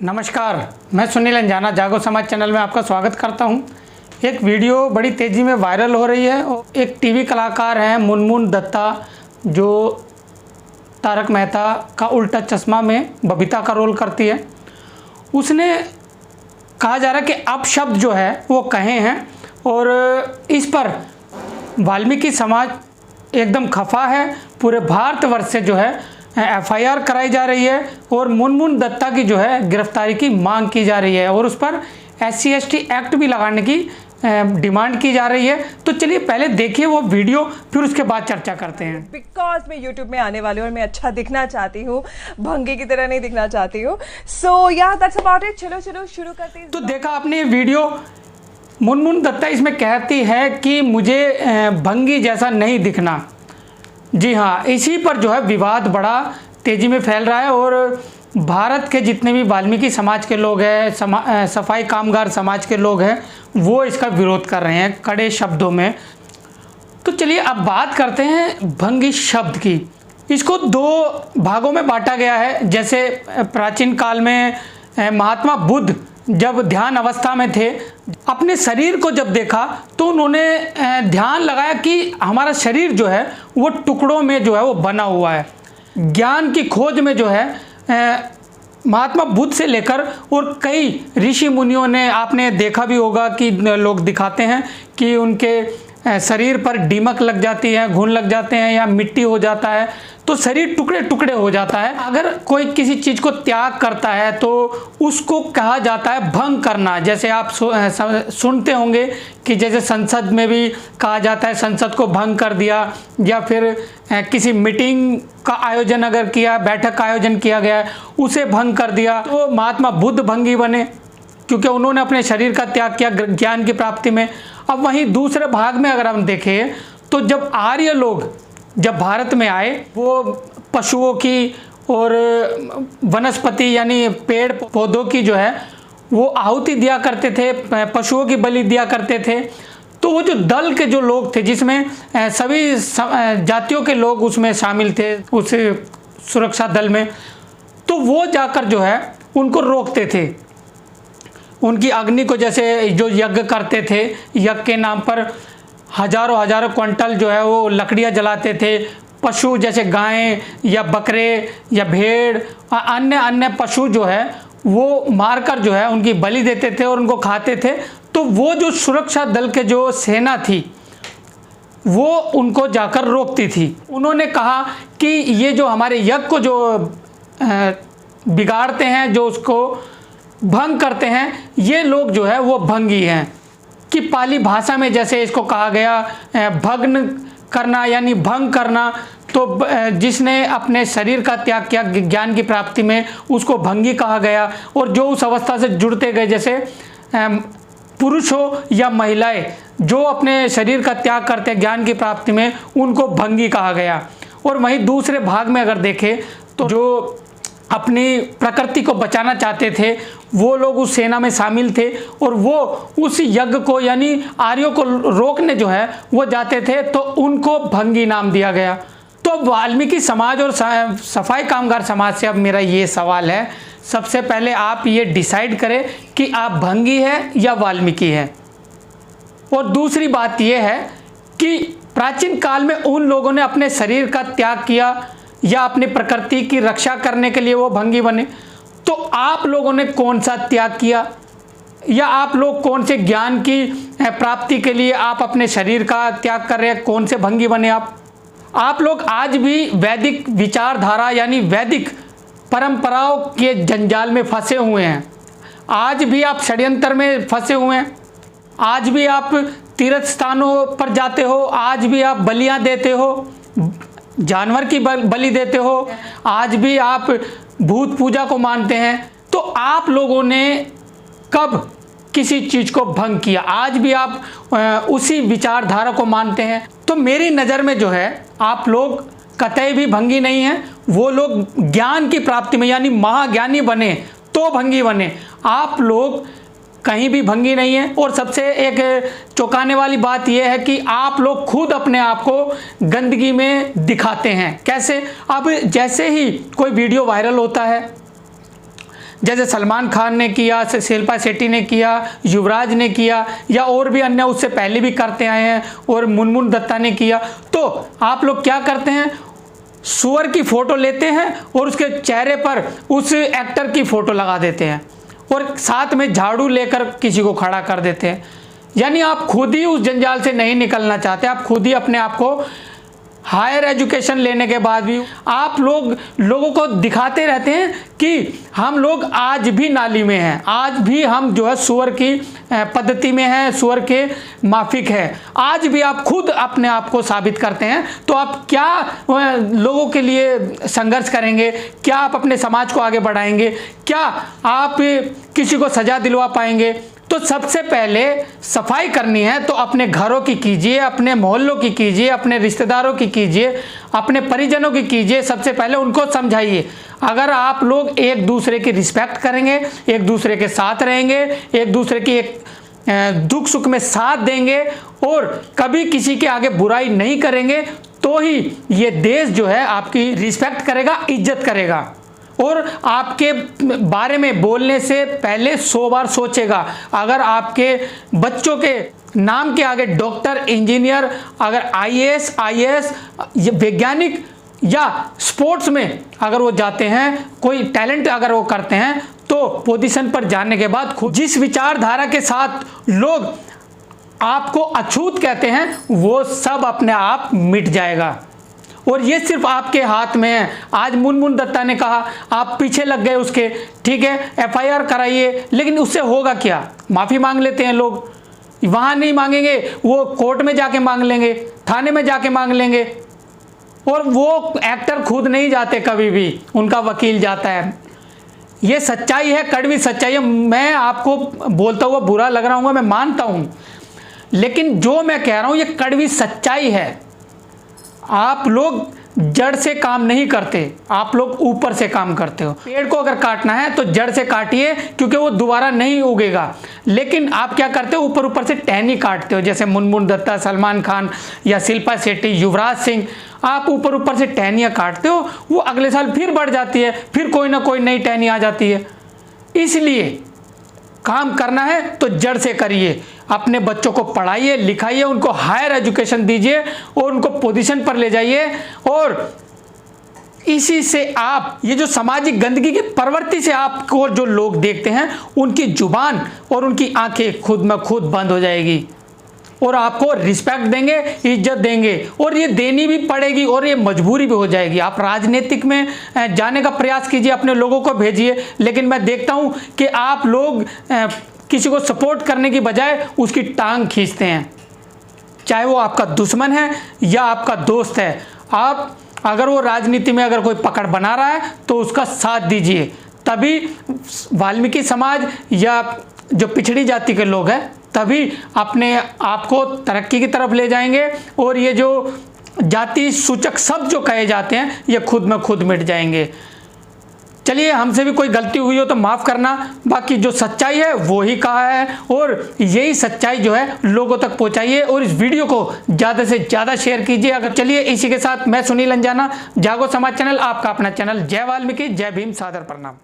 नमस्कार, मैं सुनील अंजाना जागो समाज चैनल में आपका स्वागत करता हूं। एक वीडियो बड़ी तेज़ी में वायरल हो रही है। एक टीवी कलाकार हैं मुनमुन दत्ता, जो तारक मेहता का उल्टा चश्मा में बबीता का रोल करती है। उसने कहा जा रहा है कि अपशब्द जो है वो कहे हैं और इस पर वाल्मीकि समाज एकदम खफा है। पूरे भारतवर्ष से जो है एफआईआर कराई जा रही है और मुनमुन दत्ता की जो है गिरफ्तारी की मांग की जा रही है और उस पर SC/ST एक्ट भी लगाने की डिमांड की जा रही है। तो चलिए पहले देखिए वो वीडियो, फिर उसके बाद चर्चा करते हैं। बिकॉज मैं यूट्यूब में आने वाली हूँ और मैं अच्छा दिखना चाहती हूँ, भंगी की तरह नहीं दिखना चाहती हूँ। सो या दैट्स अबाउट इट। चलो शुरू करते हैं। तो देखा आपने वीडियो, मुनमुन दत्ता इसमें कहती है कि मुझे भंगी जैसा नहीं दिखना। जी हाँ, इसी पर जो है विवाद बड़ा तेज़ी में फैल रहा है और भारत के जितने भी वाल्मीकि समाज के लोग हैं, सफाई कामगार समाज के लोग हैं, वो इसका विरोध कर रहे हैं कड़े शब्दों में। तो चलिए अब बात करते हैं भंगी शब्द की। इसको दो भागों में बांटा गया है। जैसे प्राचीन काल में महात्मा बुद्ध जब ध्यान अवस्था में थे, अपने शरीर को जब देखा तो उन्होंने ध्यान लगाया कि हमारा शरीर जो है वो टुकड़ों में जो है वो बना हुआ है। ज्ञान की खोज में जो है महात्मा बुद्ध से लेकर और कई ऋषि मुनियों ने, आपने देखा भी होगा कि लोग दिखाते हैं कि उनके शरीर पर दीमक लग जाती है, घुन लग जाते हैं या मिट्टी हो जाता है, तो शरीर टुकड़े टुकड़े हो जाता है। अगर कोई किसी चीज़ को त्याग करता है तो उसको कहा जाता है भंग करना। जैसे आप सुनते होंगे कि जैसे संसद में भी कहा जाता है संसद को भंग कर दिया, या फिर किसी मीटिंग का आयोजन अगर किया, बैठक का आयोजन किया गया, उसे भंग कर दिया। तो महात्मा बुद्ध भंगी बने क्योंकि उन्होंने अपने शरीर का त्याग किया ज्ञान की प्राप्ति में। अब वहीं दूसरे भाग में अगर हम देखें तो जब आर्य लोग जब भारत में आए, वो पशुओं की और वनस्पति यानी पेड़ पौधों की जो है वो आहुति दिया करते थे, पशुओं की बलि दिया करते थे। तो वो जो दल के जो लोग थे, जिसमें सभी जातियों के लोग उसमें शामिल थे उस सुरक्षा दल में, तो वो जाकर जो है उनको रोकते थे। उनकी अग्नि को, जैसे जो यज्ञ करते थे, यज्ञ के नाम पर हजारों क्विंटल जो है वो लकड़ियाँ जलाते थे। पशु जैसे गायें या बकरे या भेड़ और अन्य पशु जो है वो मारकर जो है उनकी बलि देते थे और उनको खाते थे। तो वो जो सुरक्षा दल के जो सेना थी वो उनको जाकर रोकती थी। उन्होंने कहा कि ये जो हमारे यज्ञ को जो बिगाड़ते हैं, जो उसको भंग करते हैं, ये लोग जो है वो भंगी हैं। कि पाली भाषा में जैसे इसको कहा गया भग्न करना यानी भंग करना, तो जिसने अपने शरीर का त्याग किया ज्ञान की प्राप्ति में, उसको भंगी कहा गया। और जो उस अवस्था से जुड़ते गए, जैसे पुरुष हो या महिलाएं जो अपने शरीर का त्याग करते हैं ज्ञान की प्राप्ति में, उनको भंगी कहा गया। और वहीं दूसरे भाग में अगर देखें तो जो अपनी प्रकृति को बचाना चाहते थे वो लोग उस सेना में शामिल थे और वो उस यज्ञ को यानी आर्यों को रोकने जो है वो जाते थे, तो उनको भंगी नाम दिया गया। तो वाल्मीकि समाज और सफाई कामगार समाज से अब मेरा ये सवाल है, सबसे पहले आप ये डिसाइड करें कि आप भंगी हैं या वाल्मीकि हैं। और दूसरी बात यह है कि प्राचीन काल में उन लोगों ने अपने शरीर का त्याग किया या अपनी प्रकृति की रक्षा करने के लिए वो भंगी बने, तो आप लोगों ने कौन सा त्याग किया, या आप लोग कौन से ज्ञान की प्राप्ति के लिए आप अपने शरीर का त्याग कर रहे हैं, कौन से भंगी बने आप लोग आज भी वैदिक विचारधारा यानी वैदिक परंपराओं के जंजाल में फंसे हुए हैं। आज भी आप षड्यंत्र में फंसे हुए हैं। आज भी आप तीर्थ स्थानों पर जाते हो, आज भी आप बलियां देते हो, जानवर की बलि देते हो, आज भी आप भूत पूजा को मानते हैं। तो आप लोगों ने कब किसी चीज़ को भंग किया? आज भी आप उसी विचारधारा को मानते हैं। तो मेरी नज़र में जो है आप लोग कतई भी भंगी नहीं हैं। वो लोग ज्ञान की प्राप्ति में यानी महाज्ञानी बने तो भंगी बने, आप लोग कहीं भी भंगी नहीं है। और सबसे एक चौंकाने वाली बात यह है कि आप लोग खुद अपने आप को गंदगी में दिखाते हैं। कैसे? अब जैसे ही कोई वीडियो वायरल होता है, जैसे सलमान खान ने किया, शिल्पा शेट्टी ने किया, युवराज ने किया, या और भी अन्य उससे पहले भी करते आए हैं, और मुनमुन दत्ता ने किया। तो आप लोग क्या करते हैं, सुअर की फ़ोटो लेते हैं और उसके चेहरे पर उस एक्टर की फ़ोटो लगा देते हैं और साथ में झाड़ू लेकर किसी को खड़ा कर देते हैं। यानी आप खुद ही उस जंजाल से नहीं निकलना चाहते, आप खुद ही अपने आप को हायर एजुकेशन लेने के बाद भी आप लोगों को दिखाते रहते हैं कि हम लोग आज भी नाली में हैं, आज भी हम जो है सुअर की पद्धति में हैं, सुअर के माफिक हैं। आज भी आप खुद अपने आप को साबित करते हैं। तो आप क्या लोगों के लिए संघर्ष करेंगे, क्या आप अपने समाज को आगे बढ़ाएंगे, क्या आप किसी को सजा दिलवा पाएंगे? तो सबसे पहले सफाई करनी है तो अपने घरों की कीजिए, अपने मोहल्लों की कीजिए, अपने रिश्तेदारों की कीजिए, अपने परिजनों की कीजिए। सबसे पहले उनको समझाइए। अगर आप लोग एक दूसरे की रिस्पेक्ट करेंगे, एक दूसरे के साथ रहेंगे, एक दूसरे की एक दुख सुख में साथ देंगे और कभी किसी के आगे बुराई नहीं करेंगे, तो ही ये देश जो है आपकी रिस्पेक्ट करेगा, इज्जत करेगा और आपके बारे में बोलने से पहले 100 बार सोचेगा। अगर आपके बच्चों के नाम के आगे डॉक्टर, इंजीनियर, अगर IAS वैज्ञानिक या स्पोर्ट्स में अगर वो जाते हैं, कोई टैलेंट अगर वो करते हैं, तो पोजीशन पर जाने के बाद खुद जिस विचारधारा के साथ लोग आपको अछूत कहते हैं, वो सब अपने आप मिट जाएगा। और ये सिर्फ आपके हाथ में है। आज मुनमुन दत्ता ने कहा, आप पीछे लग गए उसके, ठीक है, FIR कराइए, लेकिन उससे होगा क्या? माफ़ी मांग लेते हैं लोग, वहाँ नहीं मांगेंगे, वो कोर्ट में जाके मांग लेंगे, थाने में जाके मांग लेंगे। और वो एक्टर खुद नहीं जाते, कभी भी उनका वकील जाता है। ये सच्चाई है, कड़वी सच्चाई है। मैं आपको बोलता हुआ बुरा लग रहा हूँ, मैं मानता हूँ, लेकिन जो मैं कह रहा हूँ ये कड़वी सच्चाई है। आप लोग जड़ से काम नहीं करते, आप लोग ऊपर से काम करते हो। पेड़ को अगर काटना है तो जड़ से काटिए, क्योंकि वो दोबारा नहीं उगेगा। लेकिन आप क्या करते हो, ऊपर ऊपर से टहनी काटते हो। जैसे मुनमुन दत्ता, सलमान खान या शिल्पा शेट्टी, युवराज सिंह, आप ऊपर ऊपर से टहनियाँ काटते हो, वो अगले साल फिर बढ़ जाती है, फिर कोई ना कोई नई टहनी आ जाती है। इसलिए काम करना है तो जड़ से करिए। अपने बच्चों को पढ़ाइए, लिखाइए, उनको हायर एजुकेशन दीजिए और उनको पोजीशन पर ले जाइए। और इसी से आप ये जो सामाजिक गंदगी की प्रवृत्ति से आपको जो लोग देखते हैं, उनकी जुबान और उनकी आंखें खुद में खुद बंद हो जाएगी और आपको रिस्पेक्ट देंगे, इज्जत देंगे। और ये देनी भी पड़ेगी और ये मजबूरी भी हो जाएगी। आप राजनीतिक में जाने का प्रयास कीजिए, अपने लोगों को भेजिए, लेकिन मैं देखता हूँ कि आप लोग किसी को सपोर्ट करने की बजाय उसकी टांग खींचते हैं, चाहे वो आपका दुश्मन है या आपका दोस्त है। आप अगर वो राजनीति में अगर कोई पकड़ बना रहा है तो उसका साथ दीजिए, तभी वाल्मीकि समाज या जो पिछड़ी जाति के लोग हैं तभी अपने आप को तरक्की की तरफ ले जाएंगे। और ये जो जाति सूचक शब्द जो कहे जाते हैं, ये खुद में खुद मिट जाएंगे। चलिए, हमसे भी कोई गलती हुई हो तो माफ़ करना, बाकी जो सच्चाई है वो ही कहा है और यही सच्चाई जो है लोगों तक पहुंचाइए और इस वीडियो को ज़्यादा से ज़्यादा शेयर कीजिए। अगर चलिए, इसी के साथ मैं सुनील अंजाना, जागो समाज चैनल, आपका अपना चैनल। जय वाल्मीकि, जय भीम, सादर प्रणाम।